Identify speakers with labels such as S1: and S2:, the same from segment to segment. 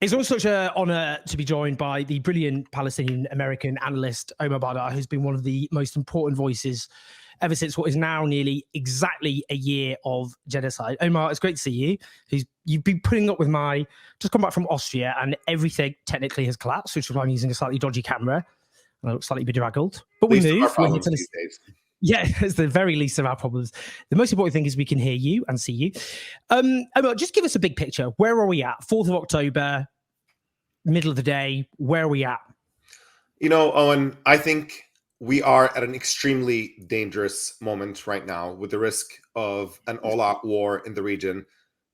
S1: It's also such an honor to be joined by the brilliant Palestinian-American analyst, Omar Baddar, who's been one of the most important voices ever since what is now nearly exactly a year of genocide. Omar, it's great to see you. You've been putting up with just come back from Austria, and everything technically has collapsed, which is why I'm using a slightly dodgy camera. And I look slightly bedraggled. But we move. We're here to these days. Yeah, it's the very least of our problems. The most important thing is we can hear you and see you. Omar, just give us a big picture. Where are we at? 4th of October, middle of the day. Where are we at?
S2: You know, Owen, I think we are at an extremely dangerous moment right now with the risk of an all-out war in the region.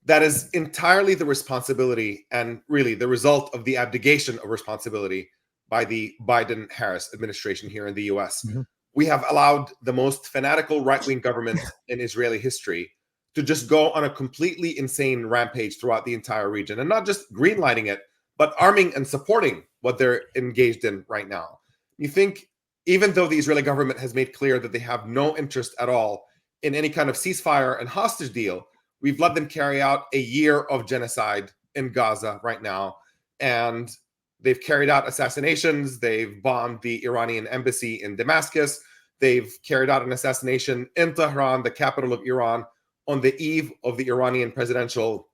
S2: That is entirely the responsibility and really the result of the abdication of responsibility by the Biden-Harris administration here in the US. Mm-hmm. We have allowed the most fanatical right-wing government in Israeli history to just go on a completely insane rampage throughout the entire region, and not just greenlighting it, but arming and supporting what they're engaged in right now. You think, even though the Israeli government has made clear that they have no interest at all in any kind of ceasefire and hostage deal, we've let them carry out a year of genocide in Gaza right now. And they've carried out assassinations. They've bombed the Iranian embassy in Damascus. They've carried out an assassination in Tehran, the capital of Iran, on the eve of the Iranian presidential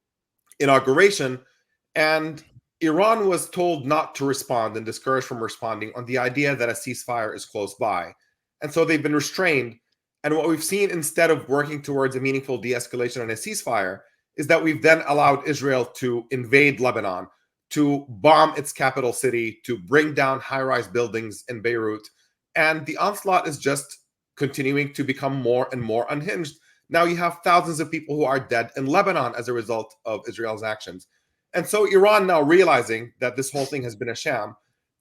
S2: inauguration. And Iran was told not to respond and discouraged from responding on the idea that a ceasefire is close by. And so they've been restrained. And what we've seen, instead of working towards a meaningful de-escalation and a ceasefire, is that we've then allowed Israel to invade Lebanon, to bomb its capital city, to bring down high-rise buildings in Beirut. And the onslaught is just continuing to become more and more unhinged. Now you have thousands of people who are dead in Lebanon as a result of Israel's actions. And so Iran, now realizing that this whole thing has been a sham,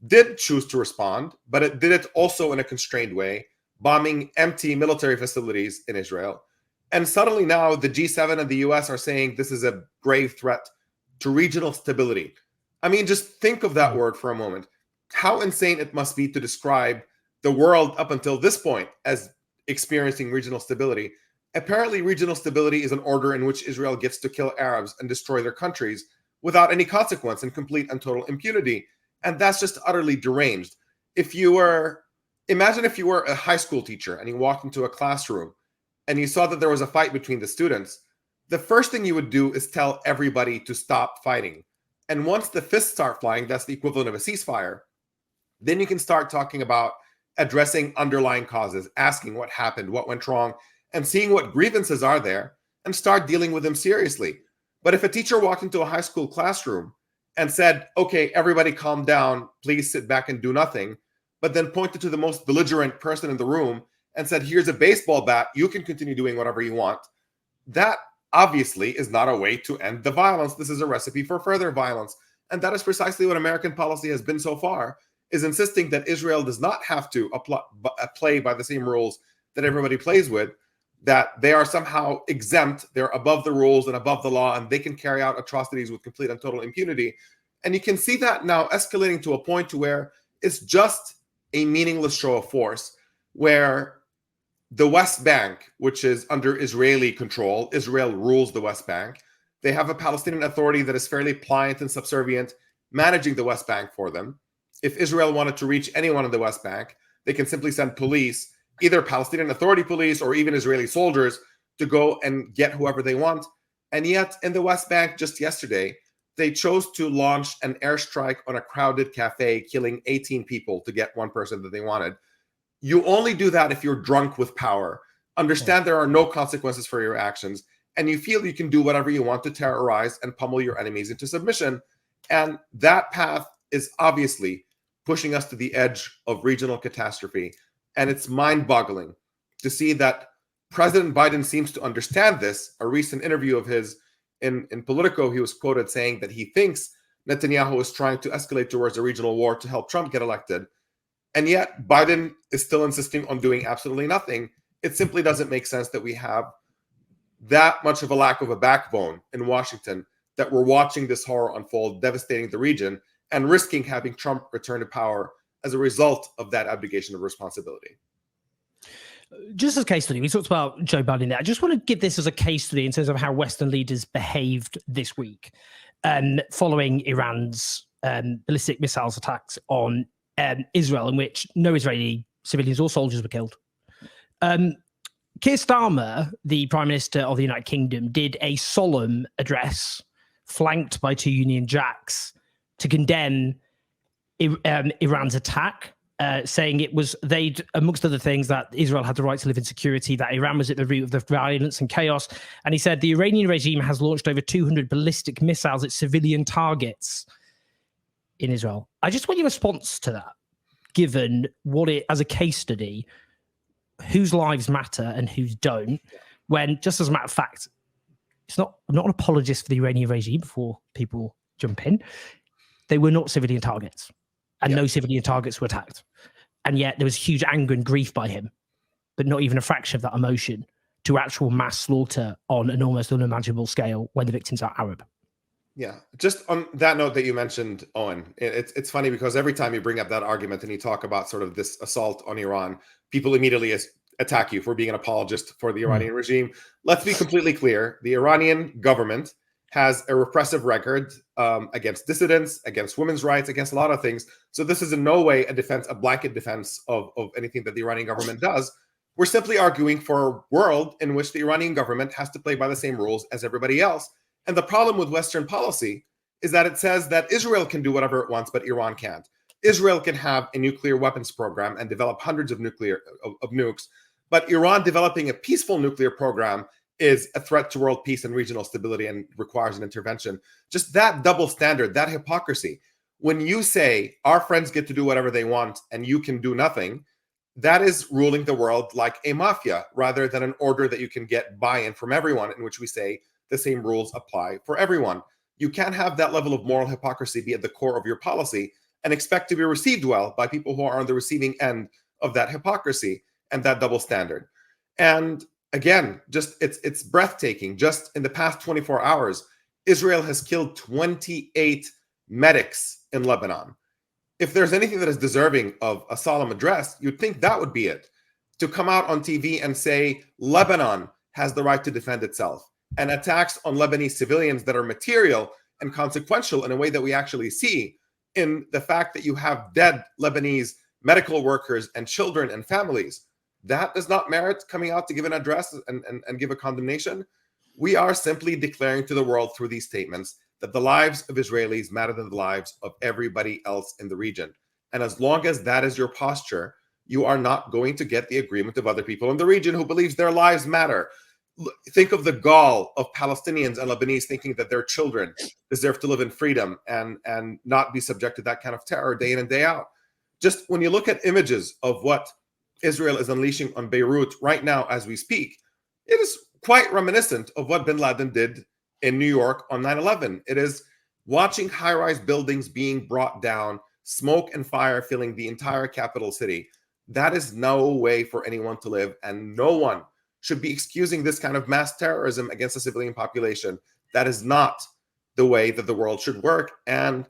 S2: did choose to respond, but it did it also in a constrained way, bombing empty military facilities in Israel. And suddenly now the G7 and the US are saying this is a grave threat to regional stability. I mean, just think of that word for a moment. How insane it must be to describe the world up until this point as experiencing regional stability. Apparently, regional stability is an order in which Israel gets to kill Arabs and destroy their countries without any consequence and complete and total impunity. And that's just utterly deranged. Imagine if you were a high school teacher and you walked into a classroom and you saw that there was a fight between the students. The first thing you would do is tell everybody to stop fighting. And once the fists start flying, that's the equivalent of a ceasefire. Then you can start talking about addressing underlying causes, asking what happened, what went wrong, and seeing what grievances are there and start dealing with them seriously. But if a teacher walked into a high school classroom and said, okay, everybody calm down, please sit back and do nothing, but then pointed to the most belligerent person in the room and said, here's a baseball bat, you can continue doing whatever you want, that obviously is not a way to end the violence. This is a recipe for further violence. And that is precisely what American policy has been so far, is insisting that Israel does not have to play by the same rules that everybody plays with, that they are somehow exempt, they're above the rules and above the law, and they can carry out atrocities with complete and total impunity. And you can see that now escalating to a point to where it's just a meaningless show of force, where the West Bank, which is under Israeli control, Israel rules the West Bank. They have a Palestinian Authority that is fairly pliant and subservient, managing the West Bank for them. If Israel wanted to reach anyone in the West Bank, they can simply send police, either Palestinian Authority police or even Israeli soldiers, to go and get whoever they want. And yet in the West Bank just yesterday, they chose to launch an airstrike on a crowded cafe, killing 18 people to get one person that they wanted. You only do that if you're drunk with power. Understand there are no consequences for your actions, and you feel you can do whatever you want to terrorize and pummel your enemies into submission. And that path is obviously pushing us to the edge of regional catastrophe. And it's mind-boggling to see that President Biden seems to understand this. A recent interview of his in Politico, he was quoted saying that he thinks Netanyahu is trying to escalate towards a regional war to help Trump get elected. And yet Biden is still insisting on doing absolutely nothing. It simply doesn't make sense that we have that much of a lack of a backbone in Washington, that we're watching this horror unfold, devastating the region, and risking having Trump return to power as a result of that abdication of responsibility.
S1: Just as a case study, we talked about Joe Biden there. I just want to give this as a case study in terms of how Western leaders behaved this week. following Iran's ballistic missiles attacks on Israel, in which no Israeli civilians or soldiers were killed. Keir Starmer, the Prime Minister of the United Kingdom, did a solemn address flanked by two Union Jacks to condemn Iran's attack, saying it was, amongst other things, that Israel had the right to live in security, that Iran was at the root of the violence and chaos. And he said the Iranian regime has launched over 200 ballistic missiles at civilian targets in Israel. I just want your response to that, given what it, as a case study, whose lives matter and whose don't, when, just as a matter of fact, I'm not an apologist for the Iranian regime before people jump in. They were not civilian targets, and no civilian targets were attacked. And yet there was huge anger and grief by him, but not even a fraction of that emotion to actual mass slaughter on an almost unimaginable scale when the victims are Arab.
S2: Yeah, just on that note that you mentioned, Owen, it's funny because every time you bring up that argument and you talk about sort of this assault on Iran, people immediately attack you for being an apologist for the Iranian regime. Let's be completely clear. The Iranian government has a repressive record against dissidents, against women's rights, against a lot of things. So this is in no way a blanket defense of anything that the Iranian government does. We're simply arguing for a world in which the Iranian government has to play by the same rules as everybody else. And the problem with Western policy is that it says that Israel can do whatever it wants, but Iran can't. Israel can have a nuclear weapons program and develop hundreds of nukes, but Iran developing a peaceful nuclear program is a threat to world peace and regional stability and requires an intervention. Just that double standard, that hypocrisy. When you say our friends get to do whatever they want and you can do nothing, that is ruling the world like a mafia rather than an order that you can get buy-in from everyone, in which we say the same rules apply for everyone. You can't have that level of moral hypocrisy be at the core of your policy and expect to be received well by people who are on the receiving end of that hypocrisy and that double standard. And again, just it's breathtaking. Just in the past 24 hours, Israel has killed 28 medics in Lebanon. If there's anything that is deserving of a solemn address, you'd think that would be it. To come out on TV and say Lebanon has the right to defend itself, and attacks on Lebanese civilians that are material and consequential in a way that we actually see in the fact that you have dead Lebanese medical workers and children and families, that does not merit coming out to give an address and give a condemnation. We are simply declaring to the world through these statements that the lives of Israelis matter than the lives of everybody else in the region. And as long as that is your posture, you are not going to get the agreement of other people in the region who believes their lives matter. Think of the gall of Palestinians and Lebanese thinking that their children deserve to live in freedom and not be subject to that kind of terror day in and day out. Just when you look at images of what Israel is unleashing on Beirut right now as we speak, it is quite reminiscent of what bin Laden did in New York on 9/11. It is watching high-rise buildings being brought down, smoke and fire filling the entire capital city. That is no way for anyone to live, and no one should be excusing this kind of mass terrorism against the civilian population. That is not the way that the world should work. And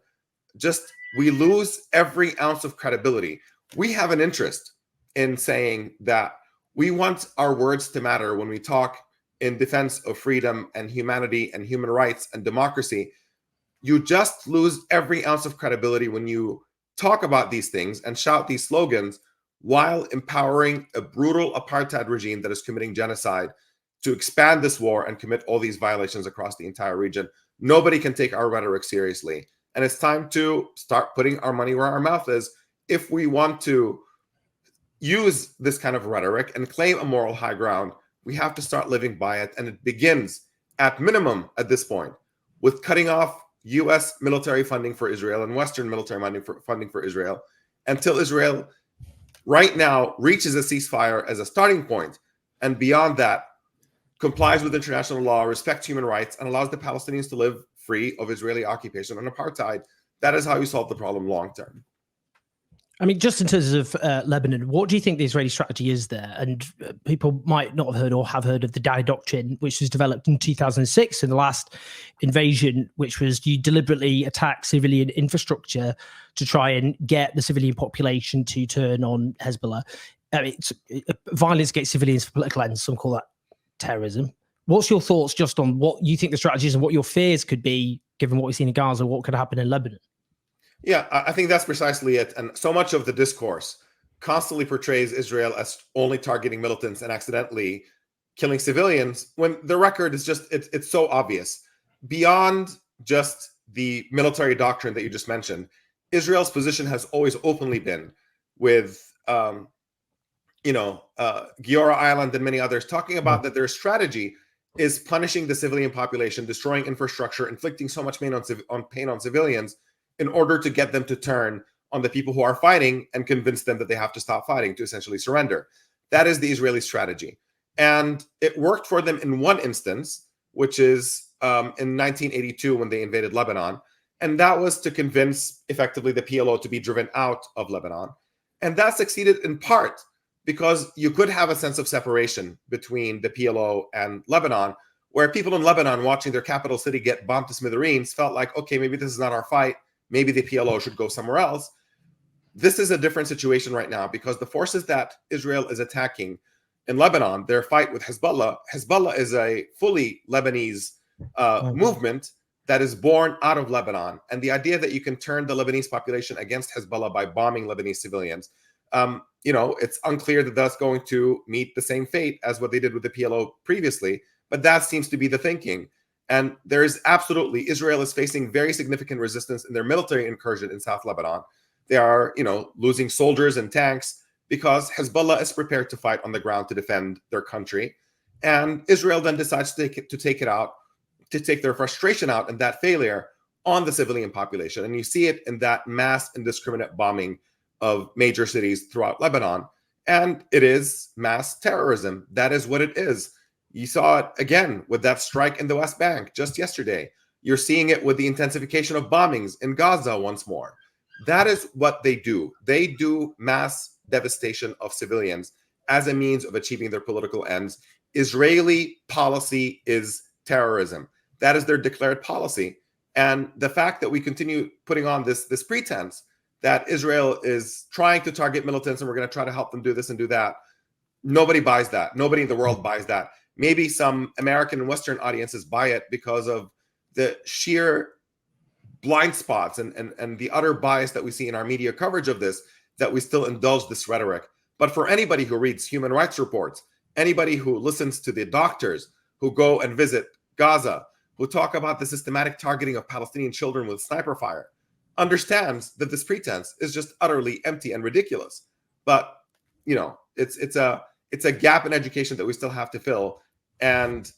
S2: just, we lose every ounce of credibility. We have an interest in saying that we want our words to matter when we talk in defense of freedom and humanity and human rights and democracy. You just lose every ounce of credibility when you talk about these things and shout these slogans while empowering a brutal apartheid regime that is committing genocide to expand this war and commit all these violations across the entire region. Nobody can take our rhetoric seriously. And it's time to start putting our money where our mouth is if we want to use this kind of rhetoric and claim a moral high ground. We have to start living by it. And it begins, at minimum at this point, with cutting off U.S. military funding for Israel and Western military funding for Israel until Israel right now reaches a ceasefire as a starting point, and beyond that complies with international law, respects human rights, and allows the Palestinians to live free of Israeli occupation and apartheid. That is how you solve the problem long term.
S1: I mean, just in terms of Lebanon, what do you think the Israeli strategy is there? And people might not have heard or have heard of the Dai Doctrine, which was developed in 2006 in the last invasion, which was you deliberately attack civilian infrastructure to try and get the civilian population to turn on Hezbollah. It's violence against civilians for political ends. Some call that terrorism. What's your thoughts just on what you think the strategies and what your fears could be, given what we've seen in Gaza, what could happen in Lebanon?
S2: Yeah, I think that's precisely it. And so much of the discourse constantly portrays Israel as only targeting militants and accidentally killing civilians, when the record is just, it's so obvious. Beyond just the military doctrine that you just mentioned, Israel's position has always openly been with, Giora Island and many others, talking about that their strategy is punishing the civilian population, destroying infrastructure, inflicting so much pain on civilians in order to get them to turn on the people who are fighting and convince them that they have to stop fighting, to essentially surrender. That is the Israeli strategy. And it worked for them in one instance, which is in 1982 when they invaded Lebanon. And that was to convince effectively the PLO to be driven out of Lebanon. And that succeeded in part because you could have a sense of separation between the PLO and Lebanon, where people in Lebanon watching their capital city get bombed to smithereens felt like, okay, maybe this is not our fight. Maybe the PLO should go somewhere else. This is a different situation right now because the forces that Israel is attacking in Lebanon, their fight with Hezbollah is a fully Lebanese movement that is born out of Lebanon. And the idea that you can turn the Lebanese population against Hezbollah by bombing Lebanese civilians, it's unclear that that's going to meet the same fate as what they did with the PLO previously, but that seems to be the thinking. And there is absolutely, Israel is facing very significant resistance in their military incursion in South Lebanon. They are, losing soldiers and tanks because Hezbollah is prepared to fight on the ground to defend their country. And Israel then decides to take their frustration out and that failure on the civilian population. And you see it in that mass indiscriminate bombing of major cities throughout Lebanon. And it is mass terrorism. That is what it is. You saw it again with that strike in the West Bank just yesterday. You're seeing it with the intensification of bombings in Gaza once more. That is what they do. They do mass devastation of civilians as a means of achieving their political ends. Israeli policy is terrorism. That is their declared policy. And the fact that we continue putting on this pretense that Israel is trying to target militants and we're going to try to help them do this and do that, nobody buys that. Nobody in the world buys that. Maybe some American and Western audiences buy it because of the sheer blind spots and the utter bias that we see in our media coverage of this, that we still indulge this rhetoric. But for anybody who reads human rights reports, anybody who listens to the doctors who go and visit Gaza, who talk about the systematic targeting of Palestinian children with sniper fire, understands that this pretense is just utterly empty and ridiculous. But, it's a gap in education that we still have to fill. And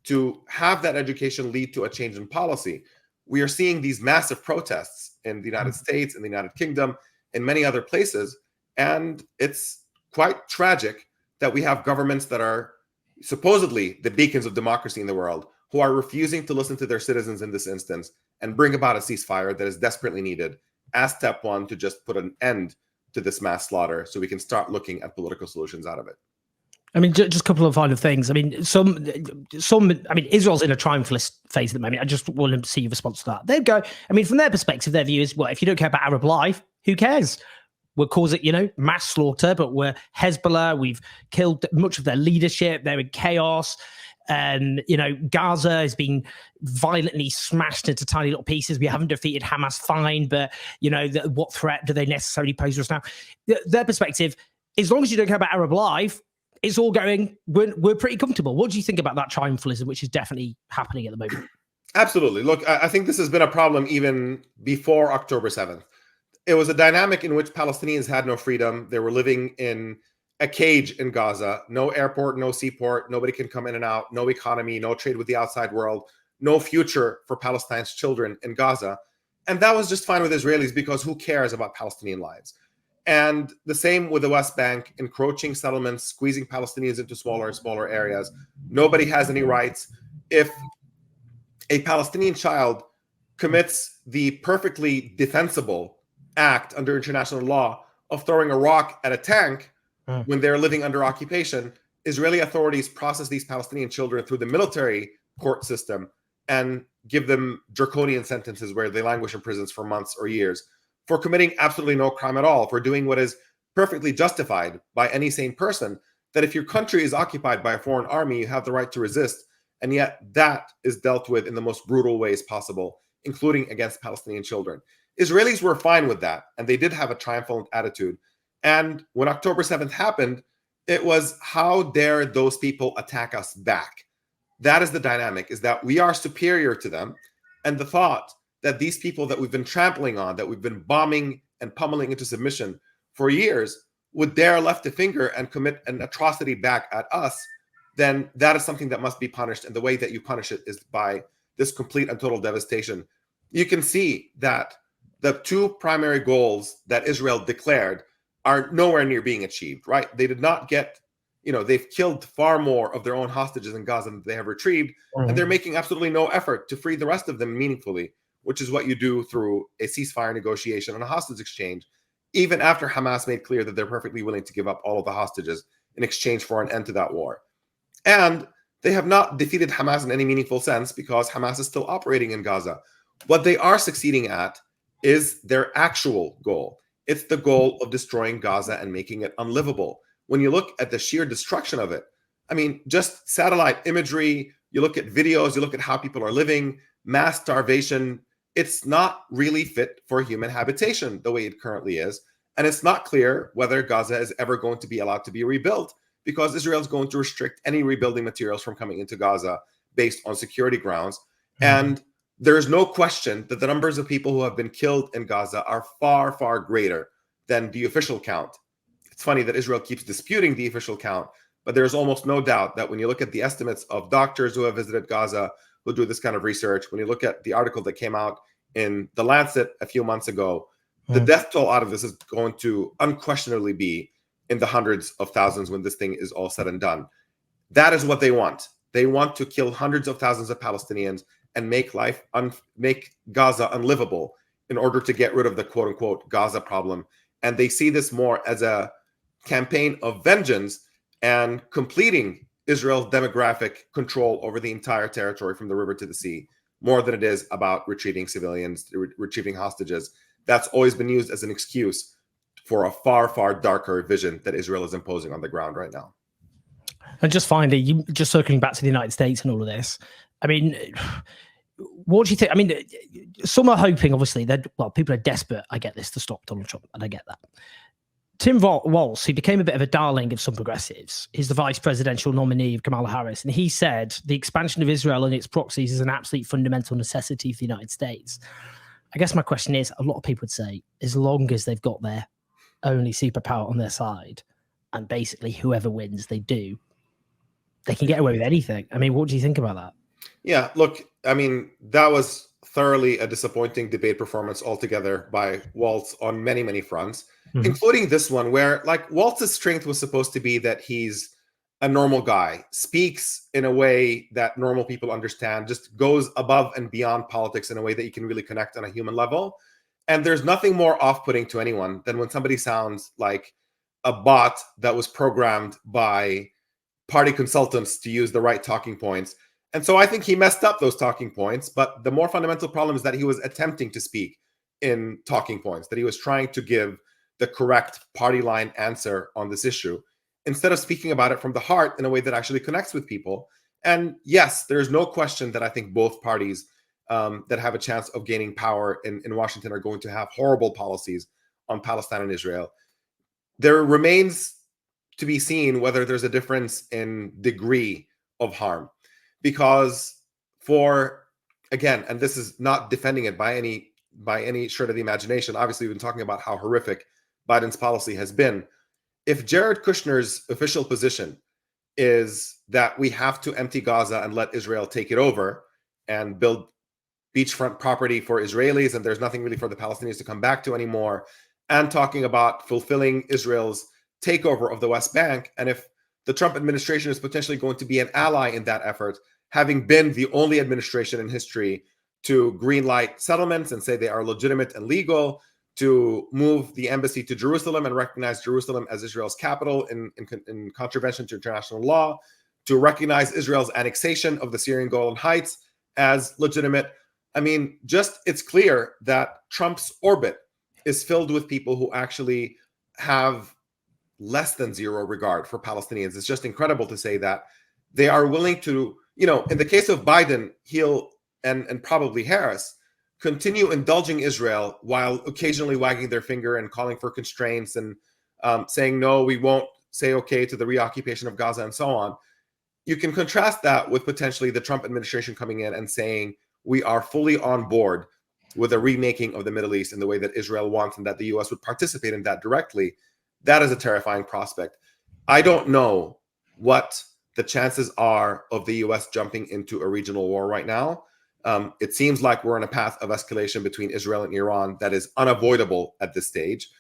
S2: to have that education lead to a change in policy, we are seeing these massive protests in the United States, in the United Kingdom, in many other places. And it's quite tragic that we have governments that are supposedly the beacons of democracy in the world who are refusing to listen to their citizens in this instance and bring about a ceasefire that is desperately needed as step one to just put an end to this mass slaughter so we can start looking at political solutions out of it.
S1: I mean, just a couple of final things. I mean, Israel's in a triumphalist phase at the moment. I just want to see your response to that. They'd go, from their perspective, their view is, well, if you don't care about Arab life, who cares? We'll cause it, mass slaughter, but we're Hezbollah. We've killed much of their leadership. They're in chaos. Gaza has been violently smashed into tiny little pieces. We haven't defeated Hamas, fine, but, what threat do they necessarily pose to us now? Their perspective, as long as you don't care about Arab life, it's all going, we're pretty comfortable. What do you think about that triumphalism, which is definitely happening at the moment?
S2: Absolutely. Look, I think this has been a problem even before October 7th. It was a dynamic in which Palestinians had no freedom. They were living in a cage in Gaza, no airport, no seaport, nobody can come in and out, no economy, no trade with the outside world, no future for Palestine's children in Gaza. And that was just fine with Israelis because who cares about Palestinian lives? And the same with the West Bank, encroaching settlements, squeezing Palestinians into smaller and smaller areas. Nobody has any rights. If a Palestinian child commits the perfectly defensible act under international law of throwing a rock at a tank when they're living under occupation, Israeli authorities process these Palestinian children through the military court system and give them draconian sentences where they languish in prisons for months or years, for committing absolutely no crime at all, for doing what is perfectly justified by any sane person, that if your country is occupied by a foreign army, you have the right to resist And yet that is dealt with in the most brutal ways possible, including against Palestinian children. Israelis were fine with that, and they did have a triumphant attitude. And when October 7th happened, it was, how dare those people attack us back? That is the dynamic, is that we are superior to them. And the thought that these people that we've been trampling on, that we've been bombing and pummeling into submission for years, would dare lift a finger and commit an atrocity back at us, then that is something that must be punished. And the way that you punish it is by this complete and total devastation. You can see that the two primary goals that Israel declared are nowhere near being achieved, right? They did not get, they've killed far more of their own hostages in Gaza than they have retrieved. And they're making absolutely no effort to free the rest of them meaningfully, which is what you do through a ceasefire negotiation and a hostage exchange, even after Hamas made clear that they're perfectly willing to give up all of the hostages in exchange for an end to that war. And they have not defeated Hamas in any meaningful sense, because Hamas is still operating in Gaza. What they are succeeding at is their actual goal. It's the goal of destroying Gaza and making it unlivable. When you look at the sheer destruction of it, I mean, just satellite imagery, you look at videos, you look at how people are living, mass starvation, it's not really fit for human habitation the way it currently is. And it's not clear whether Gaza is ever going to be allowed to be rebuilt, because Israel is going to restrict any rebuilding materials from coming into Gaza based on security grounds. And there is no question that the numbers of people who have been killed in Gaza are far, far greater than the official count. It's funny that Israel keeps disputing the official count, but there's almost no doubt that when you look at the estimates of doctors who have visited Gaza, who do this kind of research, when you look at the article that came out in The Lancet a few months ago, the death toll out of this is going to unquestionably be in the hundreds of thousands when this thing is all said and done. That is what they want. They want to kill hundreds of thousands of Palestinians and make Gaza unlivable in order to get rid of the quote unquote Gaza problem. And they see this more as a campaign of vengeance and completing Israel's demographic control over the entire territory from the river to the sea, more than it is about retrieving civilians, retrieving hostages. That's always been used as an excuse for a far, far darker vision that Israel is imposing on the ground right now.
S1: And just finally, just circling back to the United States and all of this, I mean, what do you think? I mean, some are hoping, obviously, that, well, people are desperate, I get this, to stop Donald Trump, and I get that. Tim Walz, who became a bit of a darling of some progressives, is the vice presidential nominee of Kamala Harris, and he said the expansion of Israel and its proxies is an absolute fundamental necessity for the United States. I guess my question is, a lot of people would say, as long as they've got their only superpower on their side, and basically whoever wins, they can get away with anything. I mean, what do you think about that?
S2: Yeah, look, I mean, that was thoroughly a disappointing debate performance altogether by Walz on many, many fronts, including this one where, like, Walz's strength was supposed to be that he's a normal guy, speaks in a way that normal people understand, just goes above and beyond politics in a way that you can really connect on a human level. And there's nothing more off-putting to anyone than when somebody sounds like a bot that was programmed by party consultants to use the right talking points. And so I think he messed up those talking points. But the more fundamental problem is that he was attempting to speak in talking points, that he was trying to give the correct party line answer on this issue, instead of speaking about it from the heart in a way that actually connects with people. And yes, there's no question that I think both parties that have a chance of gaining power in Washington are going to have horrible policies on Palestine and Israel. There remains to be seen whether there's a difference in degree of harm. Because again, and this is not defending it by any shred of the imagination, obviously we've been talking about how horrific Biden's policy has been. If Jared Kushner's official position is that we have to empty Gaza and let Israel take it over and build beachfront property for Israelis, and there's nothing really for the Palestinians to come back to anymore, and talking about fulfilling Israel's takeover of the West Bank, and if the Trump administration is potentially going to be an ally in that effort, having been the only administration in history to greenlight settlements and say they are legitimate and legal, to move the embassy to Jerusalem and recognize Jerusalem as Israel's capital in contravention to international law, to recognize Israel's annexation of the Syrian Golan Heights as legitimate. I mean, it's clear that Trump's orbit is filled with people who actually have less than zero regard for Palestinians. It's just incredible to say that they are willing to in the case of Biden, he'll and probably Harris continue indulging Israel while occasionally wagging their finger and calling for constraints and saying, no, we won't say okay to the reoccupation of Gaza and so on. You can contrast that with potentially the Trump administration coming in and saying, we are fully on board with a remaking of the Middle East in the way that Israel wants and that the US would participate in that directly. That is a terrifying prospect. I don't know what the chances are of the US jumping into a regional war right now. It seems like we're on a path of escalation between Israel and Iran that is unavoidable at this stage.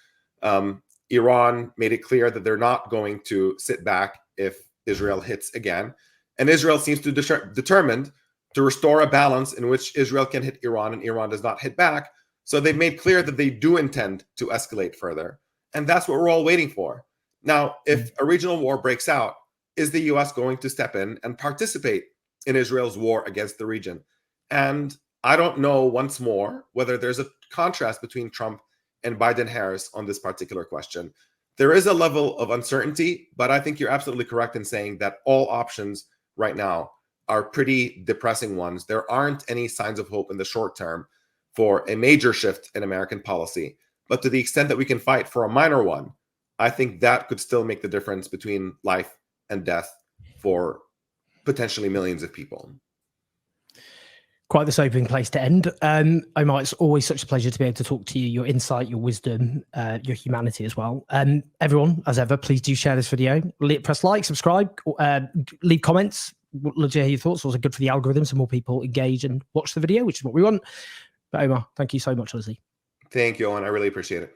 S2: Iran made it clear that they're not going to sit back if Israel hits again. And Israel seems to determined to restore a balance in which Israel can hit Iran and Iran does not hit back. So they've made clear that they do intend to escalate further. And that's what we're all waiting for. Now, if a regional war breaks out, is the US going to step in and participate in Israel's war against the region? And I don't know, once more, whether there's a contrast between Trump and Biden-Harris on this particular question. There is a level of uncertainty, but I think you're absolutely correct in saying that all options right now are pretty depressing ones. There aren't any signs of hope in the short term for a major shift in American policy. But to the extent that we can fight for a minor one, I think that could still make the difference between life and death for potentially millions of people.
S1: Quite the sobering place to end. Omar, it's always such a pleasure to be able to talk to you, your insight, your wisdom, your humanity as well. Everyone, as ever, please do share this video. Press like, subscribe, leave comments. We'd love to hear your thoughts. It's also good for the algorithm so more people engage and watch the video, which is what we want. But Omar, thank you so much, honestly.
S2: Thank you, Owen. I really appreciate it.